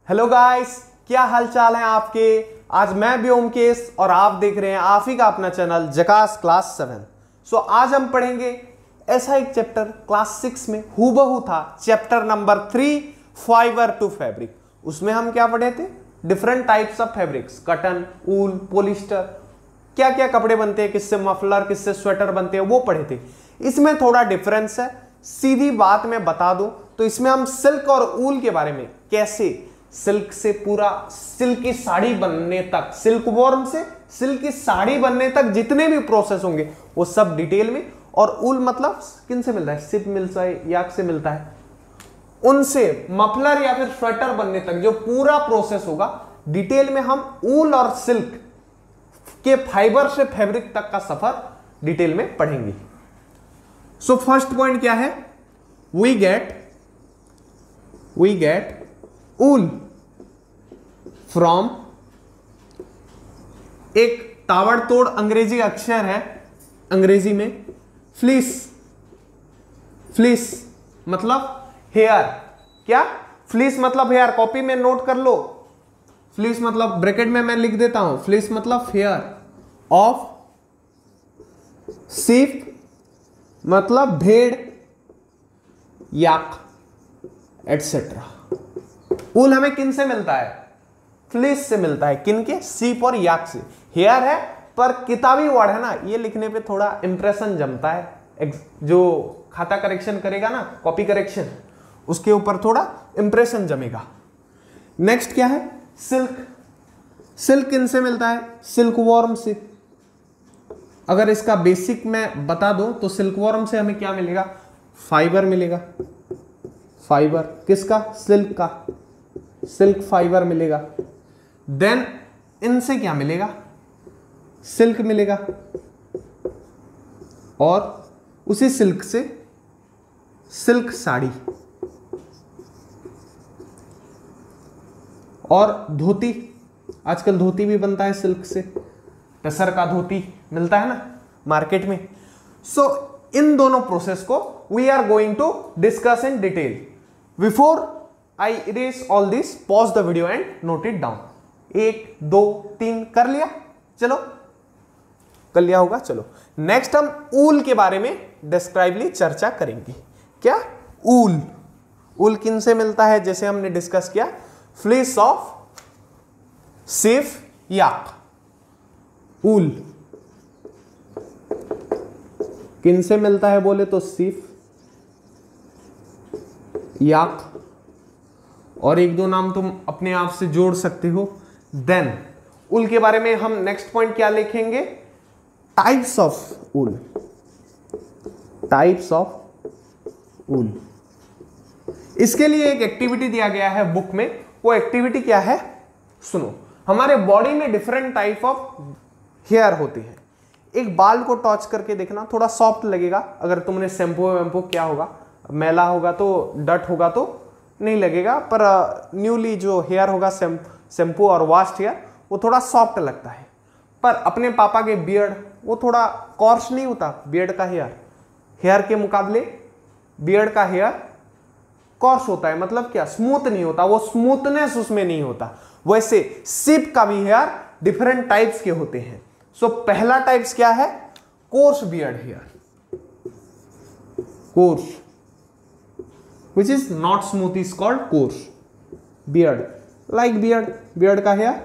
Hello guys, क्या हाल चाल है आपके। आज मैं व्योमकेश और आप देख रहे हैं आप ही का अपना चैनल झकास क्लास 7। आज हम पढ़ेंगे ऐसा एक चैप्टर क्लास 6 में हूबहू था, chapter number 3 fibre to fabric. उसमें हम क्या पढ़े थे? Different types of fabrics, cotton, wool, polyester, क्या क्या कपड़े बनते हैं, किससे मफलर, किससे स्वेटर बनते हैं, वो पढ़े थे। इसमें थोड़ा डिफरेंस है, सीधी बात मैं बता दूं तो इसमें हम सिल्क और ऊल के बारे में, कैसे सिल्क से पूरा सिल्क की साड़ी बनने तक, सिल्क वॉर्म से सिल्क की साड़ी बनने तक जितने भी प्रोसेस होंगे वो सब डिटेल में। और ऊल मतलब किन से मिलता है? सिप मिलता है, याक से मिलता है, उनसे मफलर या फिर स्वेटर बनने तक जो पूरा प्रोसेस होगा डिटेल में हम ऊल और सिल्क के फाइबर से फैब्रिक तक का सफर डिटेल में पढ़ेंगे। सो फर्स्ट पॉइंट क्या है? वी गेट ऊल फ्रॉम, एक ताबड़तोड़ अंग्रेजी अक्षर है अंग्रेजी में, फ्लीस मतलब हेयर। क्या? फ्लीस मतलब हेयर, कॉपी में नोट कर लो। फ्लीस मतलब, ब्रैकेट में मैं लिख देता हूं, फ्लीस मतलब हेयर ऑफ शीप मतलब भेड़, याक एटसेट्रा। ऊल हमें किन से मिलता है? फ्लीस से मिलता है। किन के? शीप और याक से। हेयर है पर किताबी वर्ड है ना, ये लिखने पे थोड़ा इंप्रेशन जमता है। जो खाता करेक्शन करेगा ना, कॉपी करेक्शन, उसके ऊपर थोड़ा इंप्रेशन जमेगा। नेक्स्ट क्या है? सिल्क। सिल्क किन से मिलता है? सिल्क वॉर्म से। अगर इसका बेसिक मैं बता दूं तो सिल्क वॉर्म से हमें क्या मिलेगा? फाइबर मिलेगा। फाइबर किसका? सिल्क का, सिल्क फाइबर मिलेगा। देन इनसे क्या मिलेगा? सिल्क मिलेगा, और उसी सिल्क से सिल्क साड़ी और धोती। आजकल धोती भी बनता है सिल्क से, टसर का धोती मिलता है ना मार्केट में। सो इन दोनों प्रोसेस को we are going to discuss in detail. Before I erase all this, pause the video and note it down. 1 2 3 कर लिया? चलो, कर लिया होगा। चलो नेक्स्ट हम ऊल के बारे में डिस्क्राइबली चर्चा करेंगे। क्या? ऊल। ऊल किन से मिलता है? जैसे हमने डिस्कस किया, फ्लीस ऑफ शीप, याक। ऊल किन से मिलता है बोले तो शीप, याक, और एक दो नाम तुम अपने आप से जोड़ सकते हो। देन ऊल के बारे में हम नेक्स्ट पॉइंट क्या लिखेंगे? Types of wool. Types of wool. इसके लिए एक एक्टिविटी दिया गया है बुक में। वो एक्टिविटी क्या है? सुनो। हमारे बॉडी में डिफरेंट टाइप ऑफ हेयर होते हैं। एक बाल को टच करके देखना, थोड़ा सॉफ्ट लगेगा। अगर तुमने शैम्पू वैम्पू, क्या होगा, मैला होगा तो, डट होगा तो नहीं लगेगा, पर न्यूली जो हेयर होगा, शैम्पू और वॉश्ड हेयर, वो थोड़ा सॉफ्ट लगता है। पर अपने पापा के बियर्ड, वो थोड़ा कॉर्स नहीं होता। बियर्ड का हेयर के मुकाबले बियर्ड का हेयर कॉर्स होता है, मतलब क्या? स्मूथ नहीं होता, वो स्मूथनेस उसमें नहीं होता। वैसे शीप का भी हेयर डिफरेंट टाइप्स के होते हैं। सो पहला टाइप्स क्या है? Coarse beard hair, coarse, which is not smooth is called coarse beard, like beard का हेयर।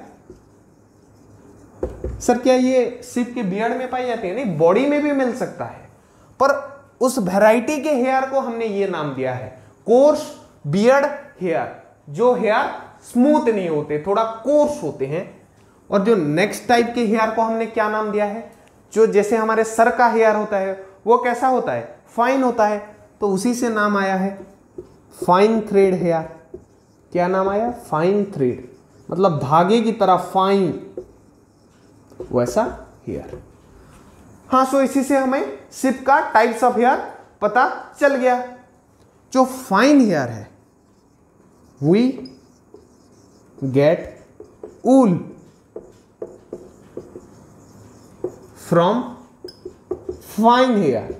सर क्या ये सिर्फ के बियर्ड में पाई जाती है? नहीं, बॉडी में भी मिल सकता है, पर उस वैरायटी के हेयर को हमने ये नाम दिया है कोर्स बियर्ड हेयर। जो हेयर स्मूथ नहीं होते, थोड़ा कोर्स होते हैं। और जो नेक्स्ट टाइप के हेयर को हमने क्या नाम दिया है? जो जैसे हमारे सर का हेयर होता है, वो कैसा होता है? फाइन होता है। तो उसी से नाम आया है फाइन थ्रेड हेयर। क्या नाम आया? फाइन थ्रेड, मतलब धागे की तरह फाइन, वैसा हेयर। हाँ, सो इसी से हमें शिप का टाइप्स ऑफ हेयर पता चल गया। जो फाइन हेयर है, we get wool from fine hair.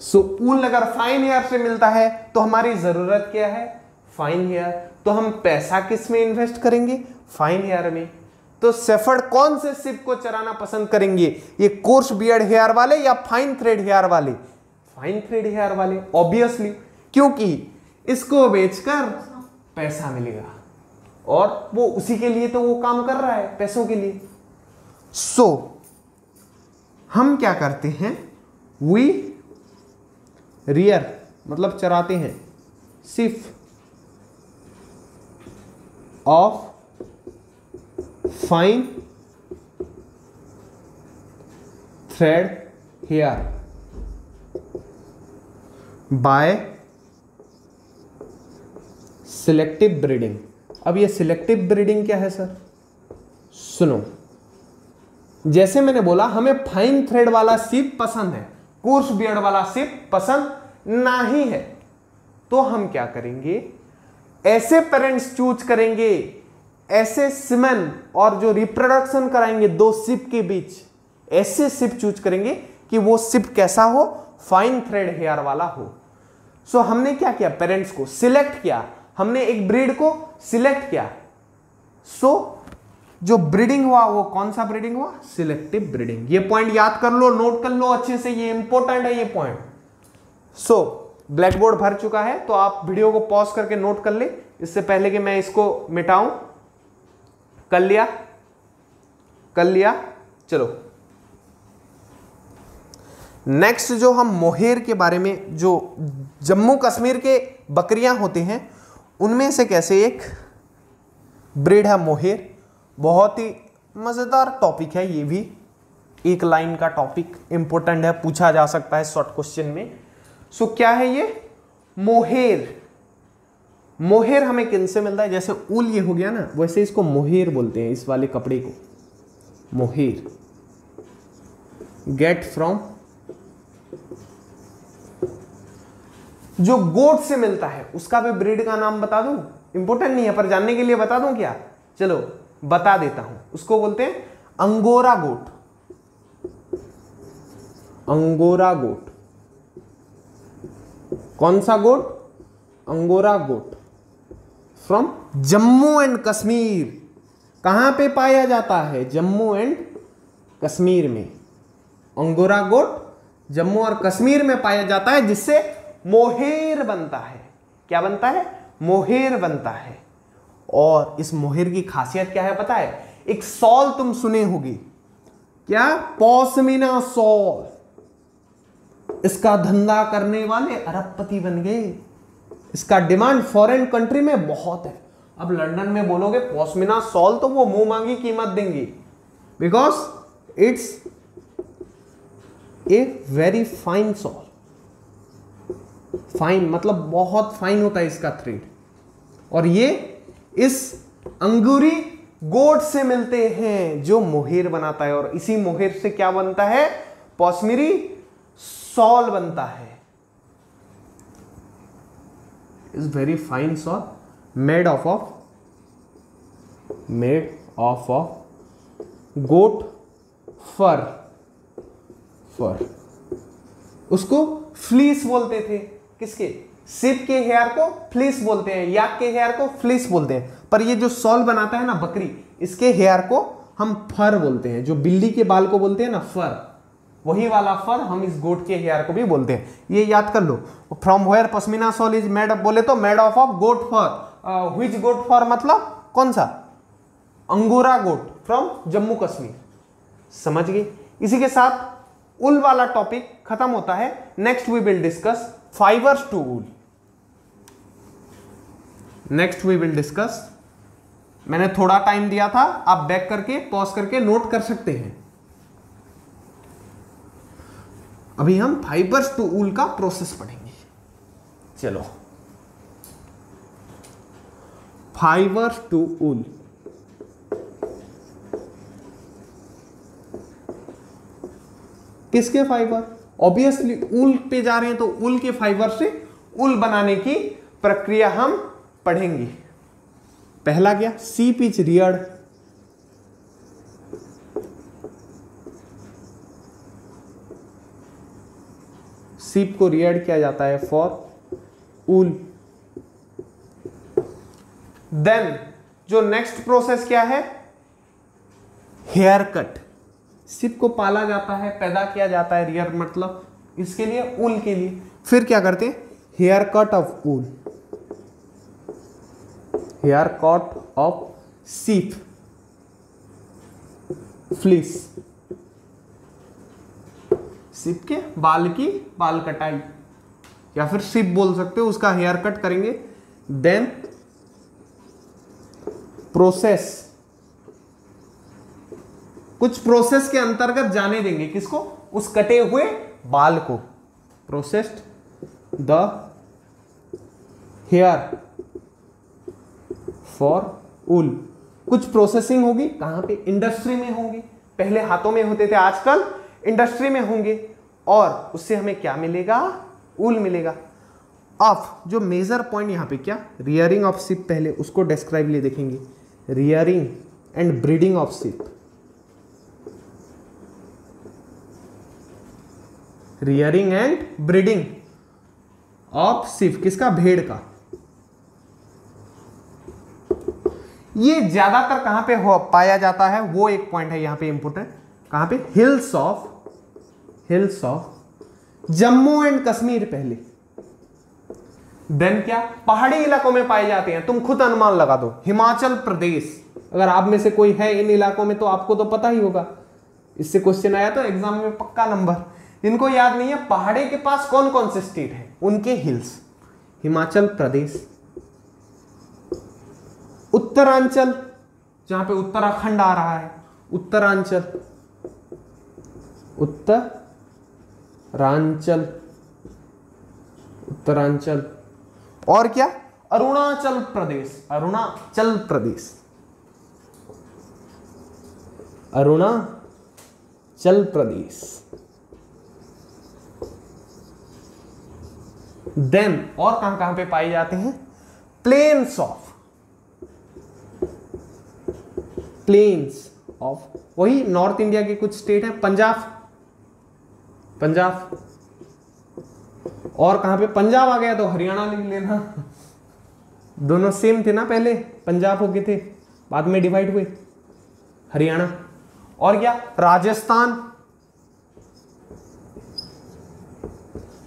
So wool अगर फाइन हेयर से मिलता है तो हमारी जरूरत क्या है? Fine hair. तो हम पैसा किस में इन्वेस्ट करेंगे? फाइन हेयर में। तो शेफर्ड कौन से शिप को चराना पसंद करेंगे? ये कोर्स बियर्ड हेयर वाले या फाइन थ्रेड हेयर वाले? फाइन थ्रेड हेयर वाले, ऑब्वियसली, क्योंकि इसको बेचकर पैसा मिलेगा और वो उसी के लिए तो वो काम कर रहा है, पैसों के लिए। हम क्या करते हैं? वी रियर मतलब चराते हैं sheep of fine thread hair by selective breeding. अब ये सिलेक्टिव ब्रीडिंग क्या है सर? सुनो, जैसे मैंने बोला हमें फाइन थ्रेड वाला शिप पसंद है, कोर्स बियर्ड वाला शिप पसंद नहीं है, तो हम क्या करेंगे? ऐसे पेरेंट्स चूज करेंगे, ऐसे सीमेन और जो रिप्रोडक्शन कराएंगे दो शिप के बीच, ऐसे शिप चूज करेंगे कि वो शिप कैसा हो? फाइन थ्रेड हेयर वाला हो। सो हमने क्या किया? पेरेंट्स को सिलेक्ट किया, हमने एक ब्रीड को सिलेक्ट किया। सो जो ब्रीडिंग हुआ वो कौन सा ब्रीडिंग हुआ? Selective breeding. ये पॉइंट याद कर लो, नोट कर लो अच्छे से, ये इंपॉर्टेंट है ये पॉइंट। सो ब्लैक बोर्ड भर चुका है तो आप वीडियो को पॉज करके नोट कर ले, इससे पहले कि मैं इसको मिटाऊं। कर लिया? कर लिया? चलो नेक्स्ट जो हम मोहेर के बारे में, जो जम्मू कश्मीर के बकरियां होते हैं उनमें से कैसे एक ब्रीड है मोहेर। बहुत ही मजेदार टॉपिक है ये भी, एक लाइन का टॉपिक, इंपॉर्टेंट है, पूछा जा सकता है शॉर्ट क्वेश्चन में। सो क्या है ये? मोहेर। मोहेर हमें किन से मिलता है? जैसे ऊल ये हो गया ना, वैसे इसको मोहेर बोलते हैं, इस वाले कपड़े को मोहेर। गेट फ्रॉम, जो गोट से मिलता है उसका भी ब्रीड का नाम बता दूं? इंपॉर्टेंट नहीं है पर जानने के लिए बता दूं क्या? चलो बता देता हूं, उसको बोलते हैं अंगोरा गोट। Angora goat. कौन सा goat? Angora goat. From Jammu and Kashmir. कहां पे पाया जाता है? जम्मू एंड कश्मीर में। अंगोरा गोट जम्मू और कश्मीर में पाया जाता है, जिससे मोहेर बनता है। क्या बनता है? मोहेर बनता है। और इस मोहेर की खासियत क्या है पता है? एक सॉल तुम सुने होगी, क्या? पॉशमीना सॉल। इसका धंधा करने वाले अरबपति बन गए। इसका डिमांड फॉरेन कंट्री में बहुत है। अब लंदन में बोलोगे पॉशमीना सॉल तो वो मुंह मांगी कीमत देंगे, because it's a very fine shawl. Fine मतलब बहुत फाइन होता है इसका थ्रेड, और ये इस अंगूरी गोट से मिलते हैं जो मोहेर बनाता है, और इसी मोहेर से क्या बनता है? पॉशमीरी सॉल बनता है। Is very fine shawl made of goat fur. उसको फ्लीस बोलते थे। किसके? शिप के हेयर को फ्लीस बोलते हैं, याक के हेयर को फ्लीस बोलते हैं, पर ये जो सॉल बनाता है ना बकरी, इसके हेयर को हम फर बोलते हैं। जो बिल्ली के बाल को बोलते हैं ना फर, वही वाला फर हम इस गोट के हेयर को भी बोलते हैं। ये याद कर लो। From where pashmina shawl is made of, बोले तो made of goat fur. Which goat fur मतलब कौन सा? Angora goat from Jammu Kashmir. समझ गए? इसी के साथ उल वाला टॉपिक खत्म होता है। Next we will discuss fibres to wool. Next we will discuss, मैंने थोड़ा टाइम दिया था, आप बैक करके पॉज करके नोट कर सकते हैं। अभी हम फाइबर्स टू वूल का प्रोसेस पढ़ेंगे। चलो, फाइबर्स टू वूल। किसके फाइबर? ऑब्वियसली ऊल पे जा रहे हैं तो ऊल के फाइबर से ऊल बनाने की प्रक्रिया हम पढ़ेंगे। पहला क्या? सीप इज रियर्ड। सीप को रियर्ड किया जाता है फॉर ऊल। देन जो नेक्स्ट प्रोसेस क्या है, हेयर कट। सिप को पाला जाता है, पैदा किया जाता है, रियर मतलब इसके लिए, ऊल के लिए। फिर क्या करते हैं, hair cut of wool, hair cut of sheep, fleece, sheep के बाल की बाल कटाई, या फिर सिप बोल सकते हो, उसका हेयर कट करेंगे। देन प्रोसेस, कुछ प्रोसेस के अंतर्गत जाने देंगे, किसको, उस कटे हुए बाल को। प्रोसेस्ड द हेयर फॉर ऊल, कुछ प्रोसेसिंग होगी, कहां पे, इंडस्ट्री में होगी। पहले हाथों में होते थे, आजकल इंडस्ट्री में होंगे, और उससे हमें क्या मिलेगा, ऊल मिलेगा। अब जो मेजर पॉइंट यहां पे क्या, रियरिंग ऑफ शिप, पहले उसको डिस्क्राइब ले देखेंगे, rearing and breeding of ship. Rearing and breeding of ship, किसका, भेड़ का। ये ज्यादातर कहां पे पाया जाता है, वो एक पॉइंट है यहां पे इंपोर्टेंट, कहां पे, hills of Jammu and Kashmir पहले। देन क्या, पहाड़ी इलाकों में पाए जाते हैं, तुम खुद अनुमान लगा दो, हिमाचल प्रदेश। अगर आप में से कोई है इन इलाकों में तो आपको तो पता ही होगा, इससे क्वेश्चन आया तो एग्जाम में पक्का नंबर। इनको याद नहीं है, पहाड़ी के पास कौन कौन से स्टेट है, उनके हिल्स, हिमाचल प्रदेश, उत्तरांचल, जहां पे उत्तराखंड आ रहा है, उत्तरांचल, उत्तरांचल, और क्या, अरुणाचल प्रदेश, अरुणाचल प्रदेश। देन और कहां कहां पे पाए जाते हैं, प्लेन्स ऑफ वही नॉर्थ इंडिया के कुछ स्टेट हैं, पंजाब, और कहां पे, पंजाब आ गया तो हरियाणा लिख लेना, दोनों सेम थे ना, पहले पंजाब हो गए थे, बाद में डिवाइड हुए, हरियाणा। और क्या, राजस्थान,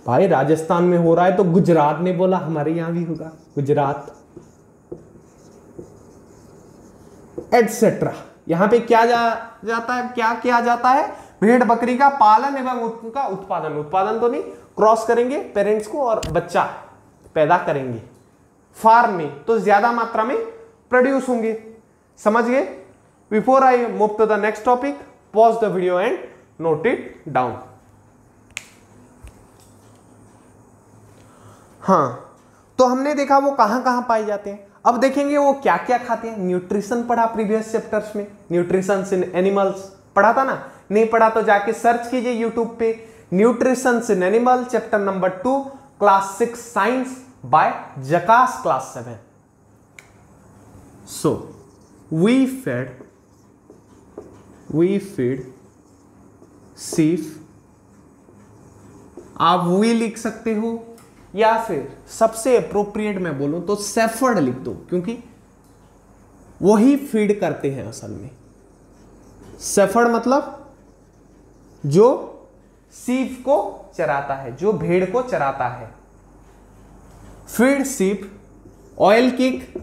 भाई राजस्थान में हो रहा है तो गुजरात ने बोला हमारे यहां भी होगा, गुजरात, एटसेट्रा। यहां पे क्या जाता है, क्या किया जाता है, भेड़ बकरी का पालन एवं उनका उत्पादन तो नहीं, क्रॉस करेंगे पेरेंट्स को और बच्चा पैदा करेंगे फार्म में, तो ज्यादा मात्रा में प्रोड्यूस होंगे। समझ गए। Before I move to the next topic, pause the video and note it down. हाँ, तो हमने देखा वो कहां कहां पाए जाते हैं। अब देखेंगे वो क्या क्या खाते हैं। न्यूट्रिशन पढ़ा प्रीवियस चैप्टर्स में, न्यूट्रिशन इन एनिमल्स पढ़ा था ना, नहीं पढ़ा तो जाके सर्च कीजिए यूट्यूब पे, nutrition in animal chapter number 2 class 6 science by जकास class 7। So we feed sheep, आप वी लिख सकते हो या फिर सबसे अप्रोप्रिएट मैं बोलूं तो सेफर्ड लिख दो, क्योंकि वही फीड करते हैं असल में। सेफर्ड मतलब जो सीप को चराता है, जो भेड़ को चराता है। फीड सीप, ऑयल किक,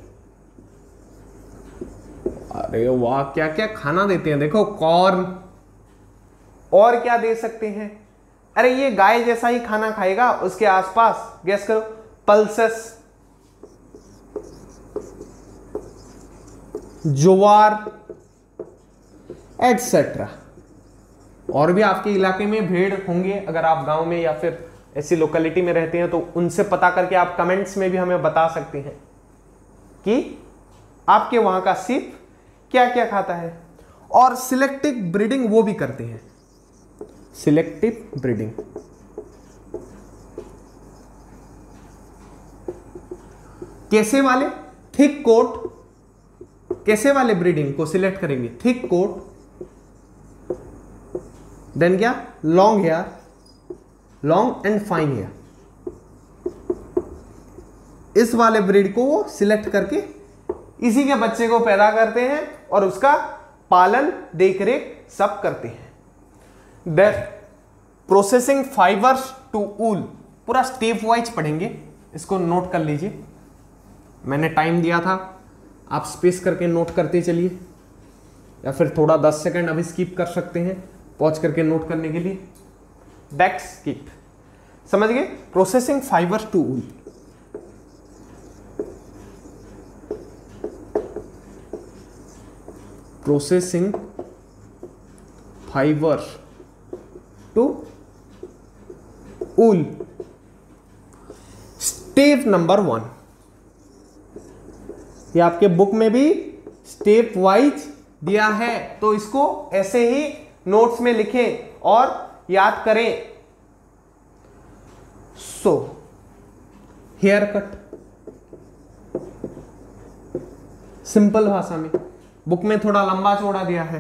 अरे वाह क्या क्या खाना देते हैं, देखो कॉर्न, और क्या दे सकते हैं, अरे ये गाय जैसा ही खाना खाएगा, उसके आसपास गेस करो, पल्सेस, ज्वार एटसेट्रा। और भी आपके इलाके में भेड़ होंगे, अगर आप गांव में या फिर ऐसी लोकेलिटी में रहते हैं तो उनसे पता करके आप कमेंट्स में भी हमें बता सकते हैं कि आपके वहां का सीप क्या क्या खाता है। और सिलेक्टिव ब्रीडिंग वो भी करते हैं, सिलेक्टिव ब्रीडिंग। कैसे वाले, थिक कोट, कैसे वाले ब्रीडिंग को सिलेक्ट करेंगे, थिक कोट, देन क्या, long hair, long and fine hair, इस वाले ब्रीड को वो सिलेक्ट करके इसी के बच्चे को पैदा करते हैं और उसका पालन देख रेख सब करते हैं। देन प्रोसेसिंग फाइबर्स टू ऊल, पूरा स्टेप वाइज पढ़ेंगे, इसको नोट कर लीजिए। मैंने टाइम दिया था, आप स्पेस करके नोट करते चलिए, या फिर थोड़ा 10 सेकंड अभी स्किप कर सकते हैं पॉज करके नोट करने के लिए। बैक स्किप, समझ गए? Processing fibres to wool, processing fibre to wool, step number 1। ये आपके बुक में भी स्टेप वाइज दिया है, तो इसको ऐसे ही नोट्स में लिखें और याद करें। सो हेयर कट, सिंपल भाषा में, बुक में थोड़ा लंबा चौड़ा दिया है।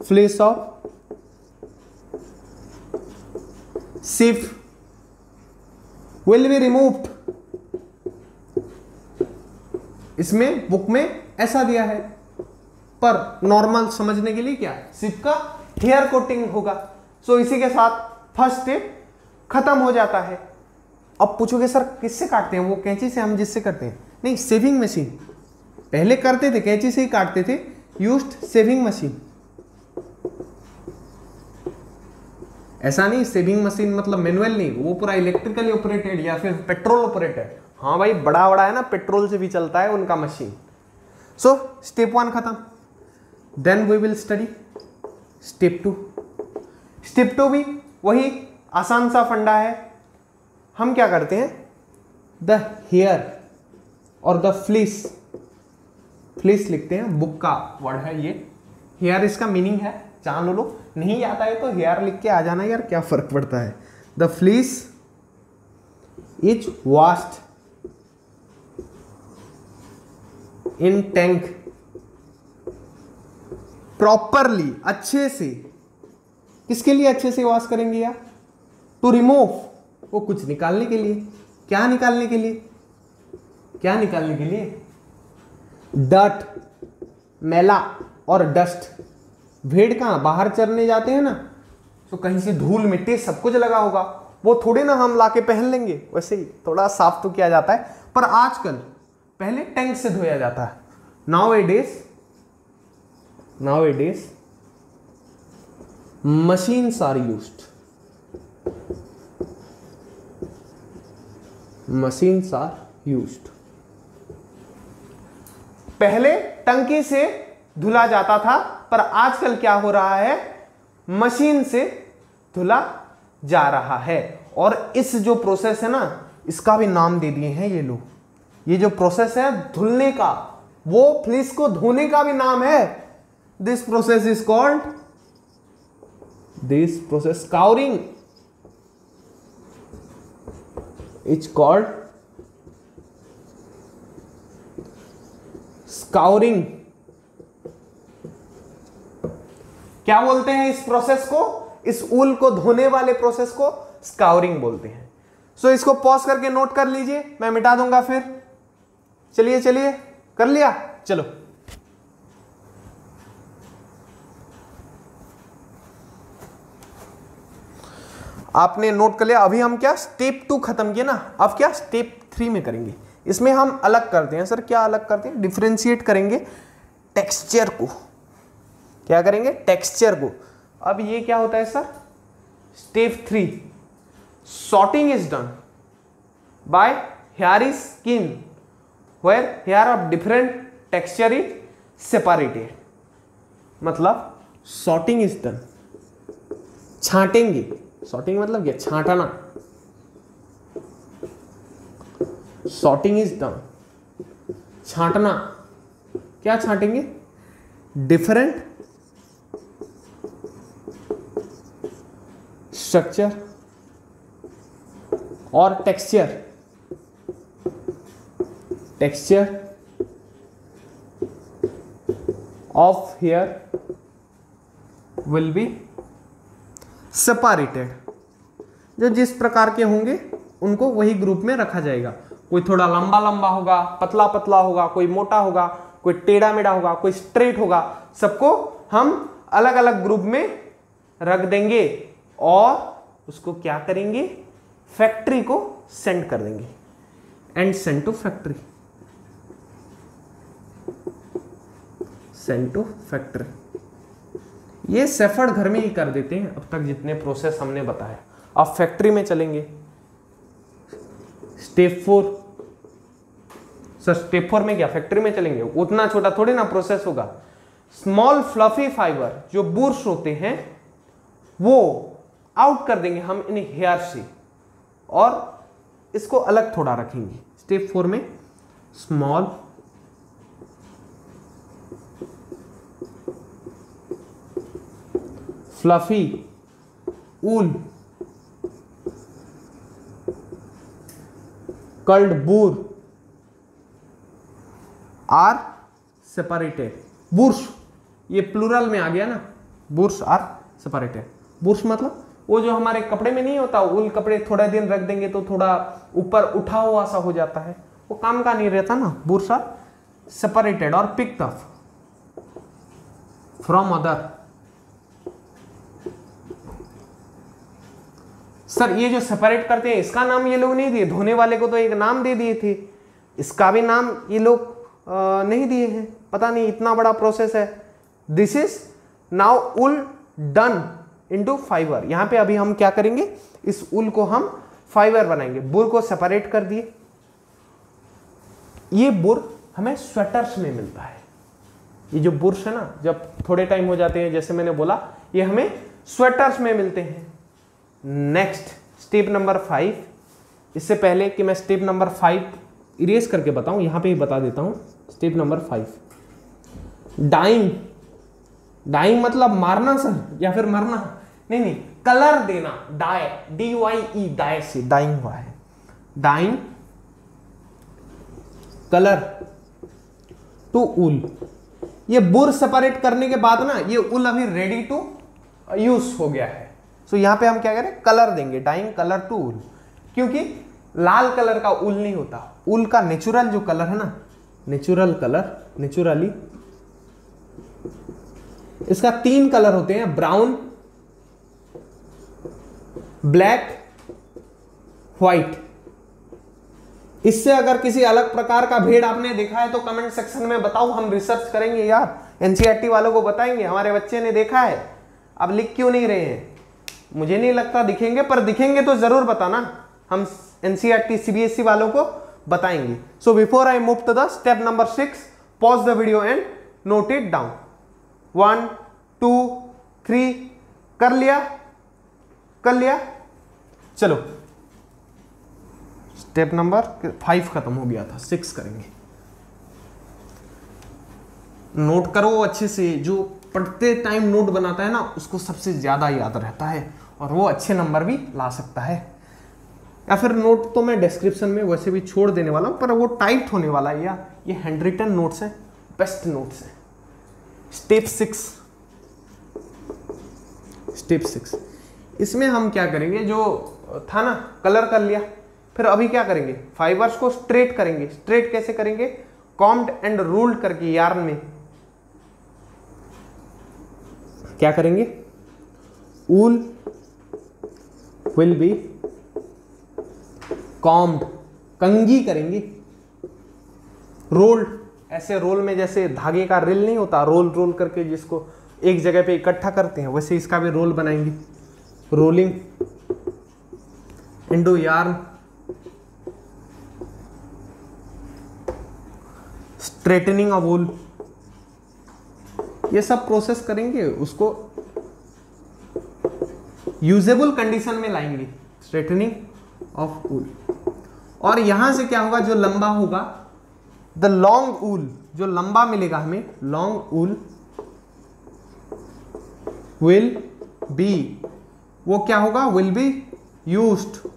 फ्लेस ऑफ सिफ विल बी रिमूव्ड, इसमें बुक में ऐसा दिया है, पर नॉर्मल समझने के लिए क्या है, सिर्फ का हेयर कोटिंग होगा। सो इसी के साथ फर्स्ट स्टेप खत्म हो जाता है। अब पूछोगे सर किससे काटते हैं? वो कैंची से, हम जिससे करते हैं नहीं, शेविंग मशीन। पहले करते थे कैंची से ही काटते थे, यूज्ड शेविंग मशीन। ऐसा नहीं शेविंग मशीन मतलब मैनुअल नहीं, वो पूरा इलेक्ट्रिकली ऑपरेटेड या फिर पेट्रोल ऑपरेटेड। हाँ भाई, बड़ा बड़ा है ना, पेट्रोल से भी चलता है उनका मशीन। सो स्टेप 1 खत्म। Then we will study step 2। Step 2 भी वही आसान सा फंडा है। हम क्या करते हैं, द हेयर और द फ्लीस, फ्लीस लिखते हैं, बुक का वर्ड है ये। हेयर इसका मीनिंग है, जान लो, नहीं आता है तो हेयर लिख के आ जाना यार, क्या फर्क पड़ता है। The fleece is washed in tank properly, अच्छे से। किसके लिए अच्छे से वॉश करेंगे यार? टू रिमूव, वो कुछ निकालने के लिए। क्या निकालने के लिए? क्या निकालने के लिए? डर्ट, मैला और डस्ट। भेड़ कहाँ बाहर चरने जाते हैं ना, तो कहीं से धूल मिट्टी सब कुछ लगा होगा, वो थोड़े ना हम लाके पहन लेंगे, वैसे ही थोड़ा साफ तो किया जाता है। पर आजकल पहले टैंक से धोया जाता है। nowadays machines are used, machines are used। पहले टंकी से धुला जाता था, पर आजकल क्या हो रहा है, मशीन से धुला जा रहा है। और इस जो प्रोसेस है ना, इसका भी नाम दे दिए हैं ये लोग। ये जो प्रोसेस है धुलने का, वो फ्लीस को धोने का भी नाम है। This process is called, this process scouring is called scouring. क्या बोलते हैं इस प्रोसेस को? इस ऊल को धोने वाले प्रोसेस को स्काउरिंग बोलते हैं। सो इसको पॉज करके नोट कर लीजिए, मैं मिटा दूंगा फिर। चलिए चलिए, कर लिया, चलो। आपने नोट कर लिया। अभी हम क्या स्टेप 2 खत्म किया ना, अब क्या स्टेप 3 में करेंगे। इसमें हम अलग करते हैं। सर क्या अलग करते हैं? डिफरेंशिएट करेंगे टेक्सचर को। क्या करेंगे? टेक्सचर को। अब ये क्या होता है sir? Step 3, sorting is done by hair skin where hair of different texture is separated. मतलब सॉर्टिंग इज डन, छांटेंगे। सॉर्टिंग मतलब क्या? छांटना। सॉर्टिंग इज डन, छांटना। क्या छांटेंगे? डिफरेंट स्ट्रक्चर और texture of hair will be separated. जो जिस प्रकार के होंगे उनको वही ग्रुप में रखा जाएगा। कोई थोड़ा लंबा लंबा होगा, पतला पतला होगा, कोई मोटा होगा, कोई टेढ़ा मेढ़ा होगा, कोई स्ट्रेट होगा, सबको हम अलग अलग ग्रुप में रख देंगे और उसको क्या करेंगे, फैक्ट्री को सेंड कर देंगे, and send to factory, send to factory. ये सेफर्ड घर में ही कर देते हैं अब तक जितने प्रोसेस हमने बताया। अब फैक्ट्री में चलेंगे, स्टेप 4। सर स्टेप 4 में क्या, फैक्ट्री में चलेंगे, उतना छोटा थोड़ी ना प्रोसेस होगा। स्मॉल फ्लफी फाइबर जो बुर्श होते हैं वो आउट कर देंगे हम इन हेयर से, और इसको अलग थोड़ा रखेंगे। स्टेप 4 में small fluffy wool curled burr are separated. Burrs ये प्लूरल में आ गया ना, बुर्श आर सेपरेटेड। बुर्श मतलब वो जो हमारे कपड़े में नहीं होता, ऊल कपड़े थोड़ा दिन रख देंगे तो थोड़ा ऊपर उठा हुआ सा हो जाता है, वो काम का नहीं रहता ना। बुर्श आर सेपरेटेड और picked up from other. Sir ये जो सेपरेट करते हैं इसका नाम ये लोग नहीं दिए, धोने वाले को तो एक नाम दे दिए थे, इसका भी नाम ये लोग नहीं दिए हैं, पता नहीं इतना बड़ा प्रोसेस है। This is now wool done into fibre. यहां पे अभी हम क्या करेंगे, इस ऊल को हम फाइबर बनाएंगे। बुर को सेपरेट कर दिए। ये बुर हमें स्वेटर्स में मिलता है। ये जो बुर्श है ना, जब थोड़े टाइम हो जाते हैं, जैसे मैंने बोला, ये हमें स्वेटर्स में मिलते हैं। Next step number 5। इससे पहले कि मैं स्टेप नंबर 5 इरेज करके बताऊं, यहां पे ही बता देता हूं। Step number 5 dying. डाइंग मतलब मारना सर, या फिर मरना नहीं, कलर देना। डाई, DYE, डाई से डाइंग हुआ है। डाइंग कलर टू ऊल। ये बुर सेपरेट करने के बाद ना ये ऊल अभी रेडी टू यूज हो गया है। सो यहां पे हम क्या करें, कलर देंगे, डाइंग कलर टू ऊल। क्योंकि लाल कलर का ऊल नहीं होता, ऊल का नेचुरल जो कलर है ना, नेचुरल कलर, नेचुरली इसका 3 कलर होते हैं, ब्राउन, ब्लैक, व्हाइट। इससे अगर किसी अलग प्रकार का भेड़ आपने देखा है तो कमेंट सेक्शन में बताओ, हम रिसर्च करेंगे यार, NCERT वालों को बताएंगे हमारे बच्चे ने देखा है। अब लिख क्यों नहीं रहे हैं, मुझे नहीं लगता दिखेंगे, पर दिखेंगे तो जरूर बताना, हम NCERT CBSE वालों को बताएंगे। So before I move to the step number 6, pause the video and note it down. 1 2 3 कर लिया, कर लिया। चलो स्टेप नंबर 5 खत्म हो गया था, 6 करेंगे। नोट करो अच्छे से, जो पढ़ते टाइम नोट बनाता है ना उसको सबसे ज्यादा याद रहता है और वो अच्छे नंबर भी ला सकता है। या फिर नोट तो मैं डिस्क्रिप्शन में वैसे भी छोड़ देने वाला हूं, पर वो टाइप्ड होने वाला है, या ये हैंड रिटन नोट्स है, बेस्ट नोट्स है। स्टेप 6, स्टेप 6 इसमें हम क्या करेंगे, जो था ना कलर कर लिया, फिर अभी क्या करेंगे, फाइबर्स को स्ट्रेट करेंगे। स्ट्रेट कैसे करेंगे, कॉम्ड एंड रूल्ड करके यार्न में क्या करेंगे, ऊल विल बी कॉम्ड, कंघी करेंगे, रोल्ड, ऐसे रोल में जैसे धागे का रिल नहीं होता, रोल रोल करके जिसको एक जगह पे इकट्ठा करते हैं, वैसे इसका भी रोल बनाएंगे। Rolling into yarn, straightening of wool, ये सब प्रोसेस करेंगे, उसको यूजेबल कंडीशन में लाएंगे, स्ट्रेटनिंग ऑफ वूल। और यहां से क्या होगा, जो लंबा होगा, द लॉन्ग वूल, जो लंबा मिलेगा हमें, लॉन्ग वूल विल बी, वो क्या होगा, विल बी यूज्ड,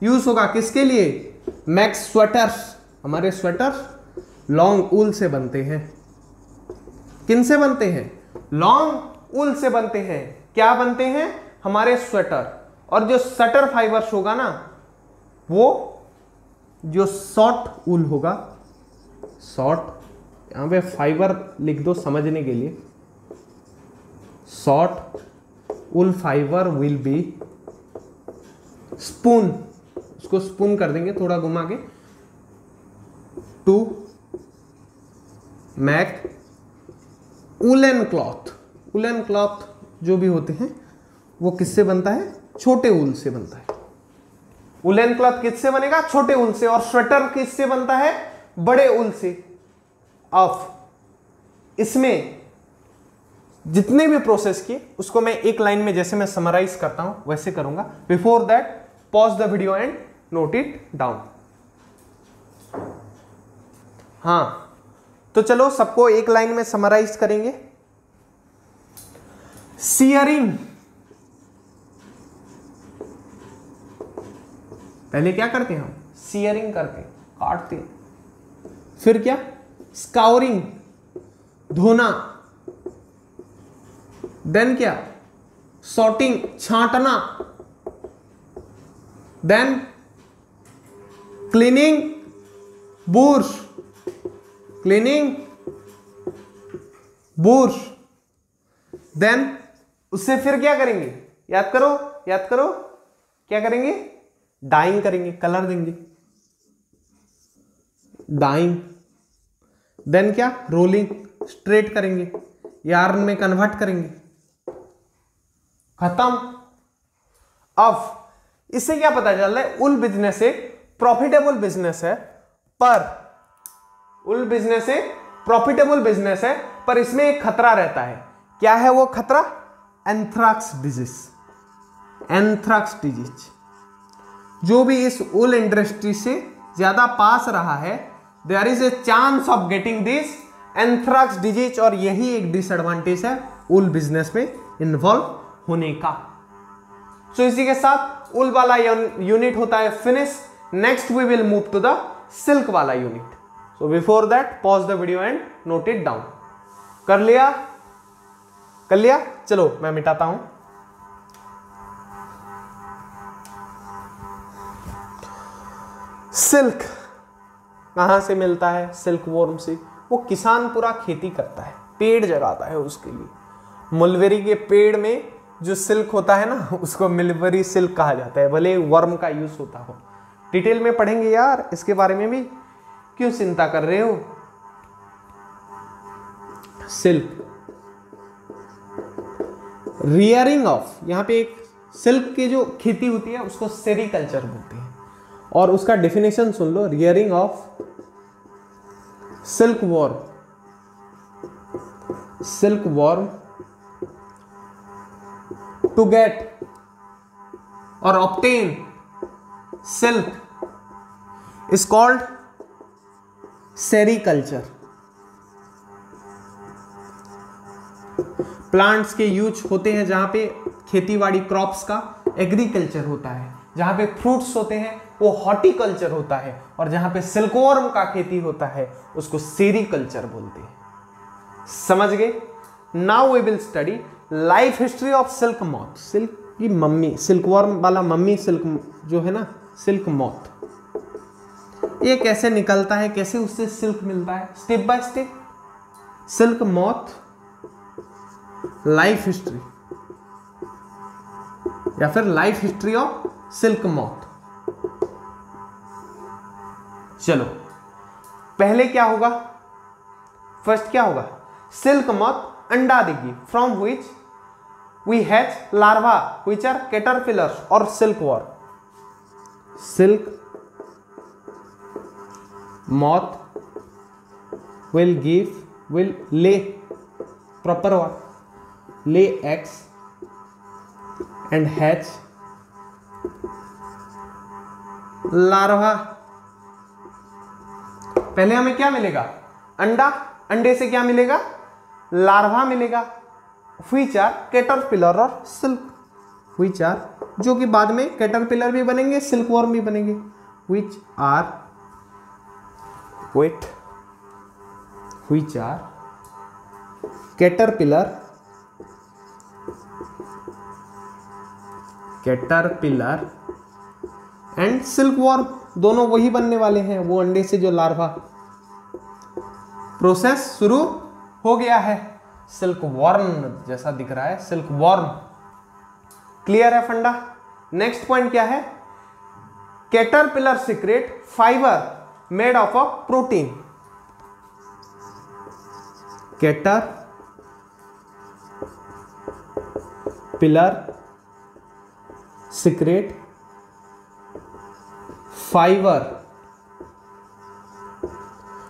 यूज होगा किसके लिए, मैक्स स्वेटर्स, हमारे स्वेटर्स लॉन्ग वूल से बनते हैं। किन से बनते हैं, लॉन्ग वूल से बनते हैं। क्या बनते हैं, हमारे स्वेटर। और जो स्वेटर फाइबर्स होगा ना, वो जो शॉर्ट वूल होगा, शॉर्ट यहाँ पे फाइबर लिख दो समझने के लिए। Short wool fibre will be spun, उसको स्पून कर देंगे थोड़ा घुमा के, to make woollen cloth. Woollen cloth जो भी होते हैं वो किससे बनता है? छोटे ऊल से बनता है। वुलन क्लॉथ किससे बनेगा? छोटे ऊल से। और स्वेटर किससे बनता है? बड़े ऊल से। अब इसमें जितने भी प्रोसेस किए उसको मैं एक लाइन में जैसे मैं समराइज करता हूं वैसे करूंगा। Before that pause the video and note it down. हां, तो चलो सबको एक लाइन में समराइज करेंगे। सियरिंग, पहले क्या करते हैं हम? सियरिंग करते हैं, काटते हैं। फिर क्या? स्काउरिंग, धोना। देन क्या? सॉर्टिंग, छांटना। Then cleaning brush, cleaning brush. Then उससे फिर क्या करेंगे? याद करो, याद करो, क्या करेंगे? डाइंग करेंगे, कलर देंगे, डाइंग। देन क्या? रोलिंग, स्ट्रेट करेंगे, यार्न में कन्वर्ट करेंगे, खत्म। अब इससे क्या पता चल रहा है? उल बिजनेस एक प्रॉफिटेबल बिजनेस है, पर उल बिजनेस एक प्रॉफिटेबल बिजनेस है, पर इसमें एक खतरा रहता है। क्या है वो खतरा? Anthrax disease. एंथ्राक्स डिजीज जो भी इस उल इंडस्ट्री से ज्यादा पास रहा है, there is a chance of getting this anthrax disease. और यही एक डिसएडवांटेज है उल बिजनेस में इन्वॉल्व होने का। सो इसी के साथ उल वाला यूनिट होता है finish. Next we will move to the silk वाला unit. So before that pause the video and note it down. कर लिया? कर लिया? चलो मैं मिटाता हूं। सिल्क कहां से मिलता है? सिल्क वॉर्म से। वो किसान पूरा खेती करता है, पेड़ जगाता है उसके लिए। मलबेरी के पेड़ में जो सिल्क होता है ना, उसको मलबेरी सिल्क कहा जाता है, भले वर्म का यूज होता हो। डिटेल में पढ़ेंगे यार इसके बारे में भी, क्यों चिंता कर रहे हो? सिल्क रियरिंग ऑफ, यहां पे एक सिल्क की जो खेती होती है उसको सेरीकल्चर बोलते हैं। और उसका डेफिनेशन सुन लो, rearing of silk warm. Silk worm to get और obtain silk is called sericulture. Plants के यूज होते हैं जहां पे खेतीबाड़ी क्रॉप्स का एग्रीकल्चर होता है, जहां पे फ्रूट्स होते हैं वो हॉर्टिकल्चर होता है, और जहां पे सिल्कवॉर्म का खेती होता है उसको सेरीकल्चर बोलते हैं। समझ गए? Now we will study life history of silk moth. Silk की मम्मी, सिल्कवॉर्म वाला मम्मी सिल्क जो है ना, सिल्क मॉथ, ये कैसे निकलता है, कैसे उससे सिल्क मिलता है, step by step. Silk moth life history, या फिर life history of silk moth. चलो पहले क्या होगा? फर्स्ट क्या होगा? सिल्क मॉथ अंडा देगी, from which we hatch larva which are caterpillars और silk worm. Silk moth will lay, proper word, lay eggs and hatch larva। पहले हमें क्या मिलेगा? अंडा, अंडे से क्या मिलेगा? लार्वा मिलेगा, which are caterpillar और सिल्क, which are, जो कि बाद में कैटरपिलर भी बनेंगे, सिल्क वॉर्म भी बनेंगे, which are wait, which are caterpillar and silk worm, दोनों वही बनने वाले हैं, वो अंडे से जो लार्वा प्रोसेस शुरू हो गया है। सिल्क वॉर्म जैसा दिख रहा है, सिल्क वॉर्म। क्लियर है फंडा? नेक्स्ट पॉइंट क्या है? Caterpillar secret fibre made of a protein. Caterpillar secret fibre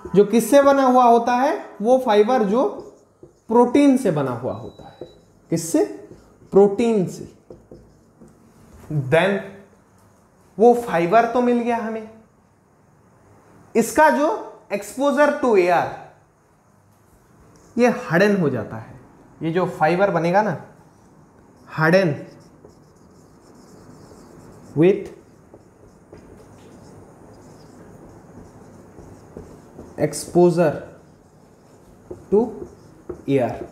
जो किससे बना हुआ होता है? वो फाइबर जो प्रोटीन से बना हुआ होता है। किससे? प्रोटीन से। देन वो फाइबर तो मिल गया हमें, इसका जो एक्सपोजर टू एयर ये हार्डन हो जाता है। ये जो फाइबर बनेगा ना, harden with exposure to air.